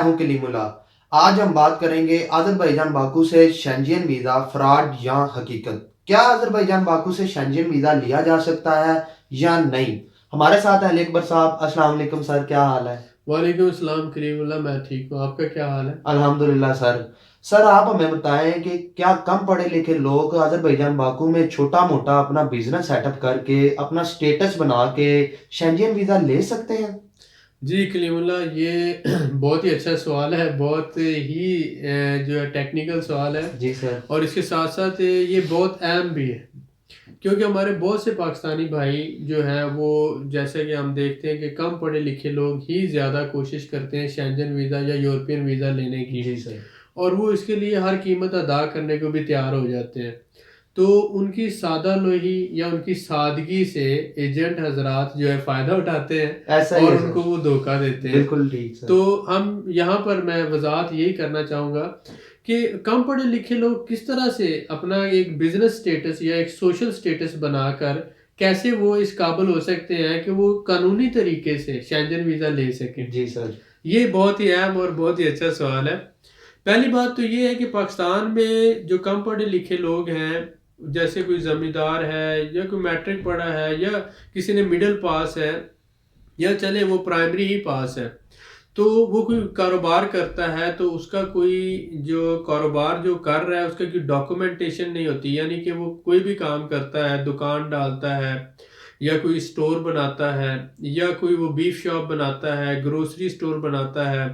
हूं कलीमुल्लाह। आज हम बात करेंगे अजरबैजान बाकू से शेंजियन वीज़ा फ्रॉड या हकीकत। क्या अजरबैजान बाकू से शेंजियन वीज़ा लिया जा सकता है या नहीं? हमारे साथ हैं अली अकबर साहब। अस्सलाम वालेकुम सर, क्या हाल है? वालेकुम अस्सलाम करीमुल्लाह। मैं ठीक हूँ, आपका क्या हाल है? अल्हम्दुलिल्लाह सर। सर आप हमें बताएं कि क्या कम पढ़े लिखे लोग अजरबैजान बाकू में छोटा मोटा अपना बिजनेस सेटअप करके अपना स्टेटस बना के शेंजियन वीज़ा ले सकते हैं? जी कलीमुल्लाह, ये बहुत ही अच्छा सवाल है, बहुत ही जो है टेक्निकल सवाल है। जी सर। और इसके साथ साथ ये बहुत अहम भी है, क्योंकि हमारे बहुत से पाकिस्तानी भाई जो हैं वो, जैसे कि हम देखते हैं कि कम पढ़े लिखे लोग ही ज़्यादा कोशिश करते हैं शेंजन वीज़ा या यूरोपियन वीज़ा लेने की। जी सर। और वो इसके लिए हर कीमत अदा करने को भी तैयार हो जाते हैं। तो उनकी सादा लोही या उनकी सादगी से एजेंट हजरात जो है फ़ायदा उठाते हैं ऐसा ही और है उनको सर। वो धोखा देते हैं। बिल्कुल ठीक सर। तो हम यहाँ पर मैं वजाहत यही करना चाहूँगा कि कम पढ़े लिखे लोग किस तरह से अपना एक बिजनेस स्टेटस या एक सोशल स्टेटस बनाकर कैसे वो इस काबिल हो सकते हैं कि वो कानूनी तरीके से शेंजन वीज़ा ले सकें। जी सर। ये बहुत ही अहम और बहुत ही अच्छा सवाल है। पहली बात तो ये है कि पाकिस्तान में जो कम पढ़े लिखे लोग हैं, जैसे कोई ज़मींदार है या कोई मैट्रिक पढ़ा है या किसी ने मिडिल पास है या चले वो प्राइमरी ही पास है, तो वो कोई कारोबार करता है तो उसका कोई जो कारोबार जो कर रहा है उसका कोई डॉक्यूमेंटेशन नहीं होती। यानी कि वो कोई भी काम करता है, दुकान डालता है या कोई स्टोर बनाता है या कोई वो बीफ शॉप बनाता है, ग्रोसरी स्टोर बनाता है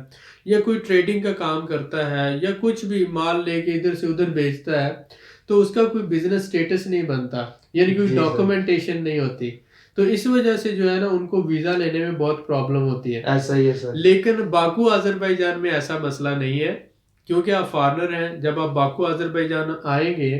या कोई ट्रेडिंग का काम करता है या कुछ भी माल लेके इधर से उधर बेचता है, तो उसका कोई बिजनेस स्टेटस नहीं बनता, यानी कोई जी सर। डॉक्यूमेंटेशन नहीं होती। तो इस वजह से जो है ना उनको वीज़ा लेने में बहुत प्रॉब्लम होती है। ऐसा ही है सर। लेकिन बाकू अज़रबैजान में ऐसा मसला नहीं है, क्योंकि आप फॉरेनर हैं। जब आप बाकू अज़रबैजान आएँगे,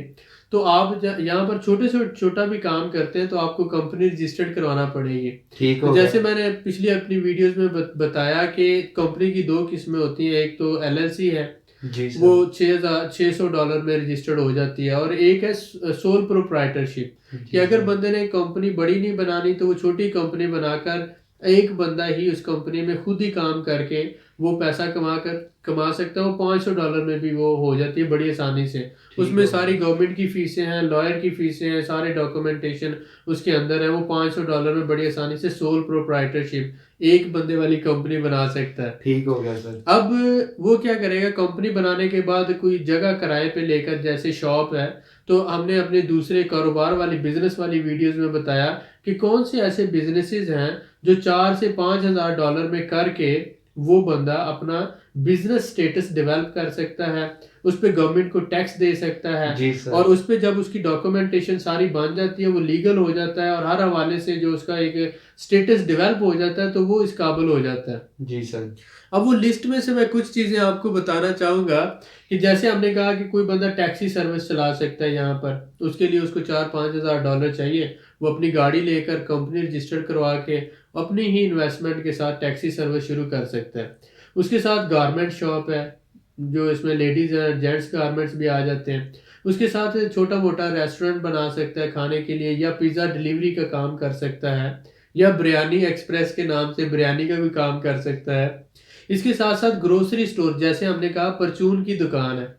तो आप यहाँ पर छोटे से छोटा भी काम करते हैं तो आपको कंपनी रजिस्टर्ड करवाना पड़ेगी। ठीक तो हो गया। जैसे मैंने पिछली अपनी वीडियोस में बताया कि कंपनी की दो किस्में होती हैं। एक तो एलएलसी है, जी वो सर। $600 में रजिस्टर्ड हो जाती है। और एक है सोल प्रोप्राइटरशिप, कि जी अगर सर। बंदे ने कंपनी बड़ी नहीं बनानी तो वो छोटी कंपनी बनाकर एक बंदा ही उस कंपनी में खुद ही काम करके वो पैसा कमा सकता है। वो $500 में भी वो हो जाती है बड़ी आसानी से। ठीक उसमें हो सारी गया। गवर्नमेंट की फीसें हैं, लॉयर की फीसें हैं, सारे डॉक्यूमेंटेशन उसके अंदर है। वो $500 में बड़ी आसानी से सोल प्रोप्राइटरशिप एक बंदे वाली कंपनी बना सकता है। ठीक हो गया सर। अब वो क्या करेगा, कंपनी बनाने के बाद कोई जगह किराए पे लेकर, जैसे शॉप है, तो हमने अपने दूसरे कारोबार वाली बिजनेस वाली वीडियोस में बताया कि कौन से ऐसे बिजनेसेस हैं जो 4 से 5 हज़ार डॉलर में करके वो बंदा अपना बिजनेस स्टेटस डेवलप कर सकता है, उस पर गवर्नमेंट को टैक्स दे सकता है। जी और सर। उस पर जब उसकी डॉक्यूमेंटेशन सारी बन जाती है, वो लीगल हो जाता है और हर हवाले से जो उसका एक स्टेटस डेवलप हो जाता है, तो वो इस काबिल हो जाता है। जी सर। अब वो लिस्ट में से मैं कुछ चीज़ें आपको बताना चाहूँगा कि जैसे हमने कहा कि कोई बंदा टैक्सी सर्विस चला सकता है यहाँ पर, तो उसके लिए उसको 4-5 हज़ार डॉलर चाहिए। वो अपनी गाड़ी लेकर कंपनी रजिस्टर्ड करवा के अपनी ही इन्वेस्टमेंट के साथ टैक्सी सर्विस शुरू कर सकता है। उसके साथ गारमेंट शॉप है, जो इसमें लेडीज़ एंड जेंट्स गारमेंट्स भी आ जाते हैं। उसके साथ छोटा मोटा रेस्टोरेंट बना सकता है खाने के लिए, या पिज़्ज़ा डिलीवरी का काम कर सकता है, या बिरयानी एक्सप्रेस के नाम से बिरयानी का भी काम कर सकता है। इसके साथ साथ ग्रोसरी स्टोर, जैसे हमने कहा परचून की दुकान है,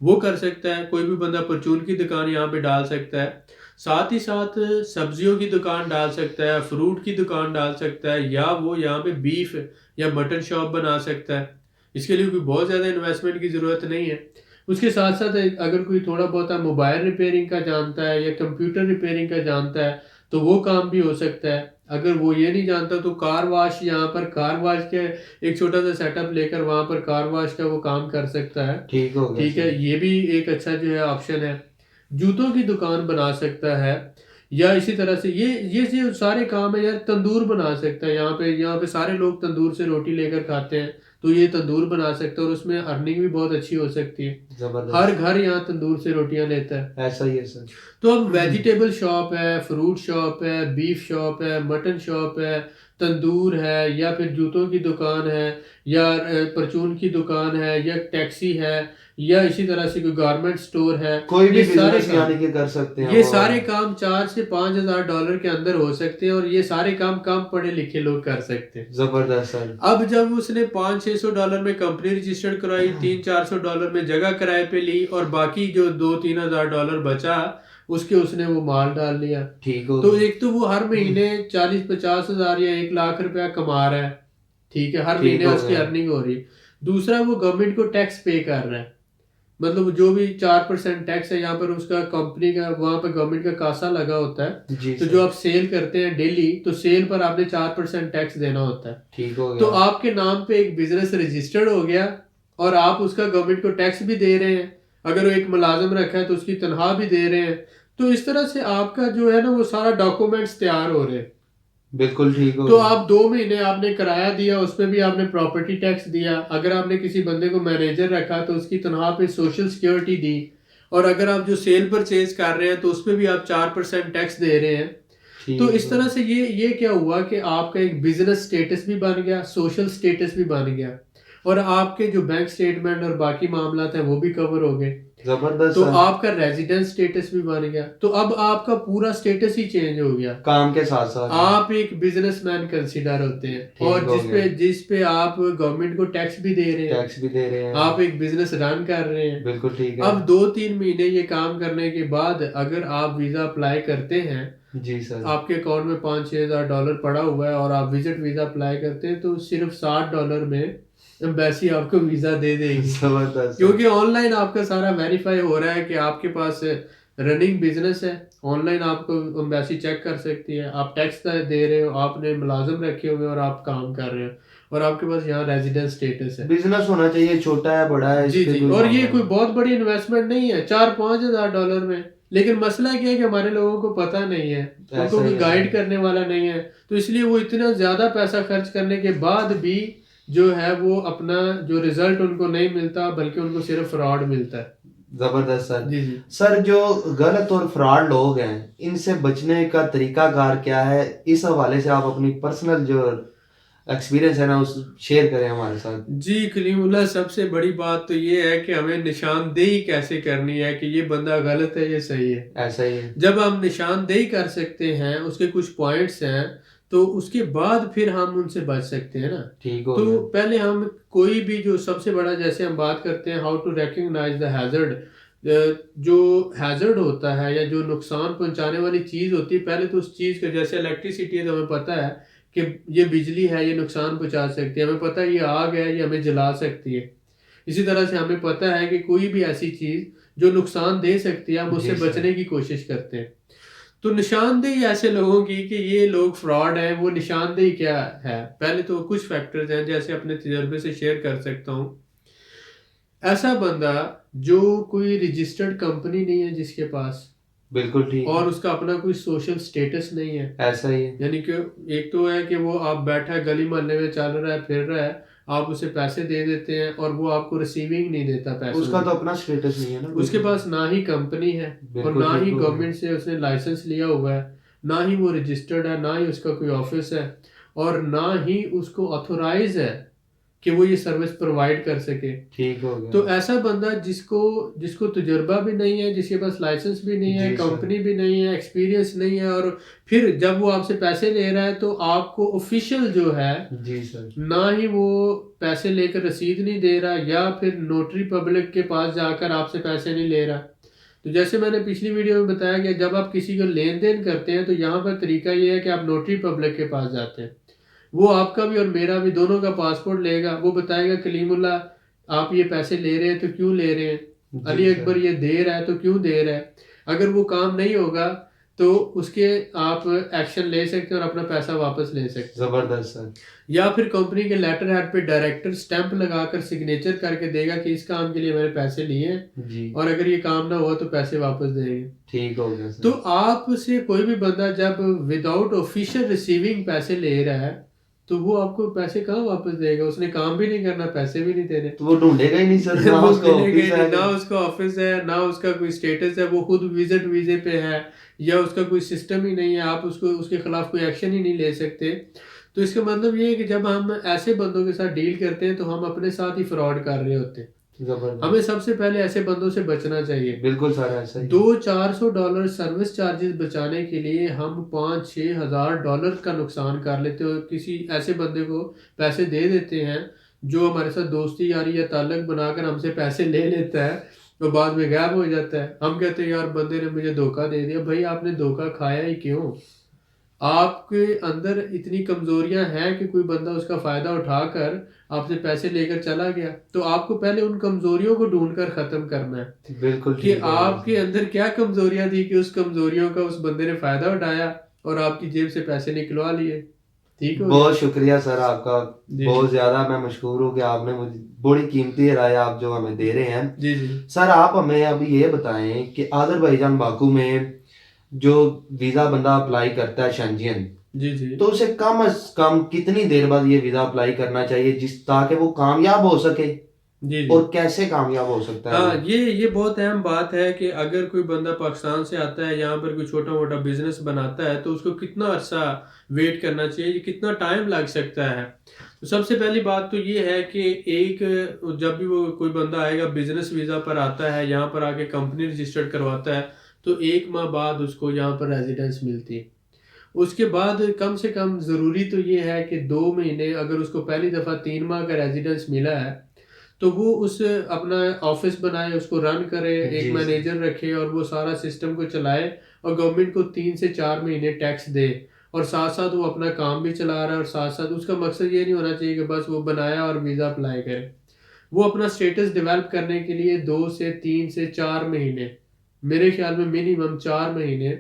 वो कर सकता है। कोई भी बंदा परचून की दुकान यहाँ पे डाल सकता है। साथ ही साथ सब्जियों की दुकान डाल सकता है, फ्रूट की दुकान डाल सकता है, या वो यहाँ पे बीफ या मटन शॉप बना सकता है। इसके लिए कोई बहुत ज़्यादा इन्वेस्टमेंट की ज़रूरत नहीं है। उसके साथ साथ अगर कोई थोड़ा बहुत मोबाइल रिपेयरिंग का जानता है या कंप्यूटर रिपेयरिंग का जानता है, तो वो काम भी हो सकता है। अगर वो ये नहीं जानता तो कार वाश, यहाँ पर कार वाश के एक छोटा सा सेटअप लेकर वहाँ पर कार वाश का वो काम कर सकता है। ठीक हो गया ठीक है, सर। ये भी एक अच्छा जो है ऑप्शन है। जूतों की दुकान बना सकता है, या इसी तरह से ये जो सारे काम है यार, तंदूर बना सकता है। यहाँ पे सारे लोग तंदूर से रोटी लेकर खाते हैं, तो ये तंदूर बना सकता है और उसमें अर्निंग भी बहुत अच्छी हो सकती है। हर जबरदस्त। घर यहाँ तंदूर से रोटियां लेता है। ऐसा ही है सर। तो अब वेजिटेबल शॉप है, फ्रूट शॉप है, बीफ शॉप है, मटन शॉप है, तंदूर है या फिर जूतों की दुकान है या परचून की दुकान है या टैक्सी है या इसी तरह से कोई गारमेंट स्टोर है, कोई भी ये सारे बिजनेस काम यानी कि कर सकते हैं ये वो। सारे काम 4 से 5 हज़ार डॉलर के अंदर हो सकते हैं और ये सारे काम कम पढ़े लिखे लोग कर सकते हैं। जबरदस्त सर। अब जब उसने 500-600 डॉलर में कंपनी रजिस्टर्ड करवाई, 300-400 डॉलर में जगह किराए पे ली और बाकी जो 2-3 हज़ार डॉलर बचा उसके उसने वो माल डाल लिया। ठीक हो तो गया। एक तो वो हर महीने 40-50 हज़ार या 1 लाख रुपया कमा रहा है, ठीक है, हर ठीक महीने हो उसकी गया। अर्निंग हो रही। दूसरा वो गवर्नमेंट को टैक्स पे कर रहा है, मतलब जो भी 4% टैक्स है यहाँ पर उसका कंपनी का वहाँ पर गवर्नमेंट का कासा लगा होता है। जी तो सर। जो आप सेल करते हैं डेली, तो सेल पर आपने 4% टैक्स देना होता है। ठीक हो तो गया। आपके नाम पे एक बिजनेस रजिस्टर्ड हो गया और आप उसका गवर्नमेंट को टैक्स भी दे रहे हैं। अगर वो एक मुलाजिम रखा है तो उसकी तनख्वाह भी दे रहे हैं। तो इस तरह से आपका जो है ना वो सारा डॉक्यूमेंट्स तैयार हो रहे हैं। बिल्कुल ठीक हो तो गया। आप 2 महीने आपने किराया दिया, उस पर भी आपने प्रॉपर्टी टैक्स दिया। अगर आपने किसी बंदे को मैनेजर रखा तो उसकी तनख्वाह पे सोशल सिक्योरिटी दी। और अगर आप जो सेल परचेज कर रहे हैं तो उस पर भी आप 4% टैक्स दे रहे हैं। तो ठीक इस हो। तरह से ये क्या हुआ कि आपका एक बिजनेस स्टेटस भी बन गया, सोशल स्टेटस भी बन गया और आपके जो बैंक स्टेटमेंट और बाकी मामलात हैं वो भी कवर हो गए। जबरदस्त तो सर। आपका रेजिडेंस स्टेटस भी बन गया। तो अब आपका पूरा स्टेटस ही चेंज हो गया। काम के साथ साथ ही। आप एक बिजनेसमैन कंसीडर होते हैं ठीक और हो गया। जिस पे आप गवर्नमेंट को टैक्स भी दे रहे हैं, टैक्स भी दे रहे हैं। आप एक बिजनेस रन कर रहे हैं। बिल्कुल ठीक है। अब 2-3 महीने ये काम करने के बाद अगर आप वीजा अप्लाई करते हैं, जी सर। आपके अकाउंट में 5-6 हज़ार डॉलर पड़ा हुआ है और आप विजिट वीजा अप्लाई करते हैं तो सिर्फ $60 में एम्बेसी आपको वीजा दे देगी। जबरदस्त सर। क्योंकि ऑनलाइन आपका सारा वेरीफाई हो रहा है कि आपके पास रनिंग बिजनेस है। ऑनलाइन आपको एम्बेसी चेक कर सकती है, आप टैक्स दे रहे हो, आपने मुलाजिम रखे हुए और आप काम कर रहे हो और आपके पास यहाँ रेजिडेंस स्टेटस है। बिजनेस होना चाहिए, छोटा है बड़ा है, इस जी पे जी, कोई और ये मामला कोई नहीं। बहुत बड़ी इन्वेस्टमेंट नहीं है 4-5 हज़ार डॉलर में। लेकिन मसला क्या है कि हमारे लोगों को पता नहीं है, उनको ऐसा ही कोई है गाइड सर। करने वाला नहीं है। तो इसलिए वो इतना ज्यादा पैसा खर्च करने के बाद भी जो है वो अपना जो रिजल्ट उनको नहीं मिलता, बल्कि उनको सिर्फ फ्रॉड मिलता है। जबरदस्त सर। जी जी। सर जो गलत और फ्रॉड लोग हैं, इनसे बचने का तरीकाकार क्या है, इस हवाले से आप अपनी पर्सनल जो एक्सपीरियंस है ना उस शेयर करें हमारे साथ। जी कलीमुल्लाह, सबसे बड़ी बात तो ये है कि हमें निशानदेही कैसे करनी है कि ये बंदा गलत है ये सही है। ऐसा ही है। जब हम निशानदेही कर सकते हैं, उसके कुछ पॉइंट्स हैं, तो उसके बाद फिर हम उनसे बच सकते हैं ना। ठीक हो तो गया। पहले हम कोई भी जो सबसे बड़ा, जैसे हम बात करते हैं how to recognize the hazard, जो हैजर्ड होता है या जो नुकसान पहुंचाने वाली चीज होती है, पहले तो उस चीज का, जैसे इलेक्ट्रिसिटी है तो हमें पता है कि ये बिजली है, ये नुकसान पहुंचा सकती है, हमें पता है ये आग है, ये हमें जला सकती है। इसी तरह से हमें पता है कि कोई भी ऐसी चीज जो नुकसान दे सकती है, हम उससे जी सर। बचने की कोशिश करते हैं। तो निशानदेही ऐसे लोगों की कि ये लोग फ्रॉड हैं, वो निशानदेही क्या है? पहले तो कुछ फैक्टर्स हैं, जैसे अपने तजर्बे से शेयर कर सकता हूँ। ऐसा बंदा जो कोई रजिस्टर्ड कंपनी नहीं है जिसके पास, बिल्कुल ठीक है। और उसका अपना कोई सोशल स्टेटस नहीं है, ऐसा ही है। यानी कि एक तो है कि वो आप बैठा है गली मोहल्ले में चल रहा है फिर रहा है, आप उसे पैसे दे देते हैं और वो आपको रिसीविंग नहीं देता पैसे। उसका तो अपना स्टेटस नहीं है ना। उसके पास ना ही कंपनी है और बिल्कुल ना ठीक ही हो गया। गवर्नमेंट से उसने लाइसेंस लिया हुआ है, ना ही वो रजिस्टर्ड है, ना ही उसका कोई ऑफिस है और ना ही उसको ऑथोराइज है कि वो ये सर्विस प्रोवाइड कर सके। ठीक हो गया। तो ऐसा बंदा जिसको जिसको तजुर्बा भी नहीं है, जिसके पास लाइसेंस भी नहीं है, जी सर। कंपनी भी नहीं है, एक्सपीरियंस नहीं है, और फिर जब वो आपसे पैसे ले रहा है तो आपको ऑफिशियल जो है, जी सर। ना ही वो पैसे लेकर रसीद नहीं दे रहा या फिर नोटरी पब्लिक के पास जाकर आपसे पैसे नहीं ले रहा। तो जैसे मैंने पिछली वीडियो में बताया कि जब आप किसी को लेन देन करते हैं तो यहाँ पर तरीका ये है कि आप नोटरी पब्लिक के पास जाते हैं। वो आपका भी और मेरा भी दोनों का पासपोर्ट लेगा, वो बताएगा कलीमुल्लाह आप ये पैसे ले रहे हैं तो क्यों ले रहे हैं, जी अली सर। अकबर ये दे रहा है तो क्यों दे रहा है। अगर वो काम नहीं होगा तो उसके आप एक्शन ले सकते हैं और अपना पैसा वापस ले सकते हैं। जबरदस्त सर। या फिर कंपनी के लेटर हेड पे डायरेक्टर स्टैंप लगाकर सिग्नेचर करके देगा कि इस काम के लिए मैंने पैसे लिए हैं जी। और अगर ये काम ना हुआ तो पैसे वापस देंगे। ठीक हो गया सर। तो आपसे कोई भी बंदा जब विदाउट ऑफिशियल रिसीविंग पैसे ले रहा है तो वो आपको पैसे कहाँ वापस देगा? उसने काम भी नहीं करना, पैसे भी नहीं देने। तो वो ढूंढेगा ही नहीं सर, ना वो उसका मिलेगा ही ऑफिस नहीं, है। ना उसका ऑफिस है, ना उसका कोई स्टेटस है, वो खुद विजिट वीजे पे है या उसका कोई सिस्टम ही नहीं है, आप उसको उसके खिलाफ कोई एक्शन ही नहीं ले सकते। तो इसका मतलब ये है कि जब हम ऐसे बंदों के साथ डील करते हैं तो हम अपने साथ ही फ्रॉड कर रहे होते हैं। जबरदस्त। हमें सबसे पहले ऐसे बंदों से बचना चाहिए। बिल्कुल सर, ऐसा ही है। $200-400 सर्विस चार्जेस बचाने के लिए हम 5-6 हज़ार डॉलर का नुकसान कर लेते हो, किसी ऐसे बंदे को पैसे दे देते हैं जो हमारे साथ दोस्ती यारी या ताल्लुक बनाकर हमसे पैसे ले लेता है और बाद में गायब हो जाता है। हम कहते हैं यार बंदे ने मुझे धोखा दे दिया। भाई आपने धोखा खाया ही क्यों? आपके अंदर इतनी कमजोरियां हैं कि कोई बंदा उसका फायदा उठाकर आपसे पैसे लेकर चला गया, तो आपको पहले उन कमजोरियों को ढूंढकर खत्म करना है बिल्कुल कि ठीक है आपके अंदर क्या कमजोरियां थी कि उस कमजोरियों का उस बंदे ने फायदा उठाया और आपकी जेब से पैसे निकलवा लिए। ठीक हो गया। बहुत शुक्रिया सर आपका। जी बहुत जी ज्यादा मैं मशहूर हूँ कि आपने मुझे बड़ी कीमती राय आप जो हमें दे रहे हैं। जी जी सर आप हमें अभी ये बताएं कि अजरबैजान बाकू में जो वीजा बंदा अप्लाई करता है शेंजियन, जी जी तो उसे कम से कम कितनी देर बाद ये वीजा अप्लाई करना चाहिए जिस ताकि वो कामयाब हो सके, जी जी। और कैसे कामयाब हो सकता है वो? हाँ, ये बहुत अहम बात है कि अगर कोई बंदा पाकिस्तान से आता है, यहाँ पर कोई छोटा मोटा बिजनेस बनाता है, तो उसको कितना अरसा वेट करना चाहिए, कितना टाइम लग सकता है। तो सबसे पहली बात तो ये है कि एक जब भी वो कोई बंदा आएगा बिजनेस वीज़ा पर आता है, यहाँ पर आके कंपनी रजिस्टर्ड करवाता है, तो 1 माह बाद उसको यहाँ पर रेजिडेंस मिलती है। उसके बाद कम से कम ज़रूरी तो ये है कि 2 महीने, अगर उसको पहली दफ़ा 3 माह का रेजिडेंस मिला है तो वो उस अपना ऑफिस बनाए, उसको रन करे, एक जी सर। मैनेजर रखे और वो सारा सिस्टम को चलाए और गवर्नमेंट को 3 से 4 महीने टैक्स दे, और साथ साथ वो अपना काम भी चला रहा है और साथ साथ उसका मकसद ये नहीं होना चाहिए कि बस वो बनाया और वीज़ा अप्लाई करे। वो अपना स्टेटस डेवलप करने के लिए 2 से 3 से 4 महीने, मेरे ख्याल में मिनिमम 4 महीने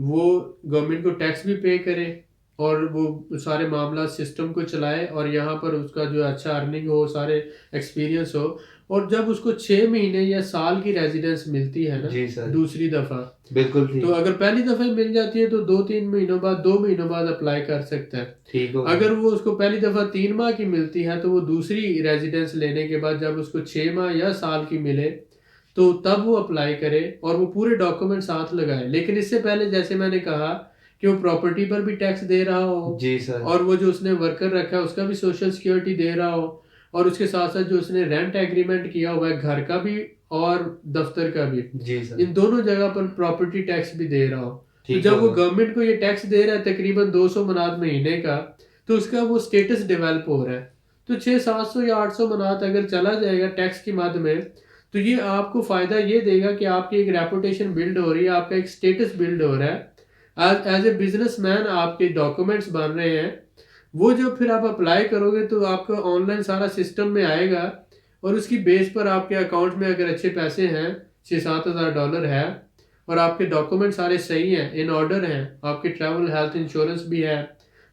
वो गवर्नमेंट को टैक्स भी पे करे और वो सारे मामला सिस्टम को चलाए और यहाँ पर उसका जो अच्छा अर्निंग हो, सारे एक्सपीरियंस हो। और जब उसको 6 महीने या साल की रेजिडेंस मिलती है ना जी सर। दूसरी दफ़ा, बिल्कुल तो ठीक। अगर पहली दफ़ा ही मिल जाती है तो 2-3 महीनों बाद, 2 महीनों बाद अप्लाई कर सकता है। ठीक हो अगर वो उसको पहली दफ़ा 3 माह की मिलती है तो वो दूसरी रेजिडेंस लेने के बाद जब उसको 6 माह या साल की मिले तो तब वो अप्लाई करे और वो पूरे डॉक्यूमेंट साथ लगाए। लेकिन इससे पहले जैसे मैंने कहा कि वो प्रॉपर्टी पर भी टैक्स दे रहा हो जी सर। और वो जो उसने वर्कर रखा है उसका भी सोशल सिक्योरिटी दे रहा हो, और उसके साथ साथ जो उसने रेंट एग्रीमेंट किया हुआ है घर का भी और दफ्तर का भी, जी सर। इन दोनों जगह पर प्रॉपर्टी टैक्स भी दे रहा हो। तो ठीक जब वो होगा। गवर्नमेंट को ये टैक्स दे रहा है तकरीबन 200 मनात महीने का, तो उसका वो स्टेटस डेवलप हो रहा है। तो 600-700 या 800 मनात अगर चला जाएगा टैक्स की मद में, तो ये आपको फ़ायदा ये देगा कि आपकी एक रेपुटेशन बिल्ड हो रही है, आपका एक स्टेटस बिल्ड हो रहा है। एज ए बिजनेसमैन आपके डॉक्यूमेंट्स बन रहे हैं। वो जो फिर आप अप्लाई करोगे तो आपका ऑनलाइन सारा सिस्टम में आएगा और उसकी बेस पर आपके अकाउंट में अगर अच्छे पैसे हैं, 6-7 हज़ार डॉलर है, और आपके डॉक्यूमेंट सारे सही हैं, इन ऑर्डर हैं, आपकी ट्रैवल हेल्थ इंश्योरेंस भी है,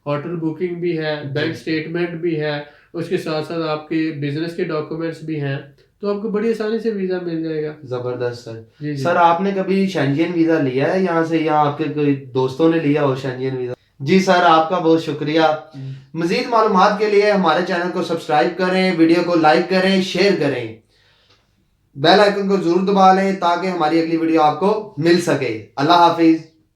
होटल बुकिंग भी है, बैंक स्टेटमेंट भी है, उसके साथ साथ आपके बिजनेस के डॉक्यूमेंट्स भी हैं, तो आपको बड़ी आसानी से वीज़ा मिल जाएगा। जबरदस्त सर। जी जी सर आपने कभी शेंजियन वीजा लिया है यहाँ से, या आपके कोई दोस्तों ने लिया हो शेंजियन वीजा? जी सर, आपका बहुत शुक्रिया। मजीद मालूमात के लिए हमारे चैनल को सब्सक्राइब करें, वीडियो को लाइक करें, शेयर करें, बेल आइकन को जरूर दबा लें ताकि हमारी अगली वीडियो आपको मिल सके। अल्लाह हाफिज।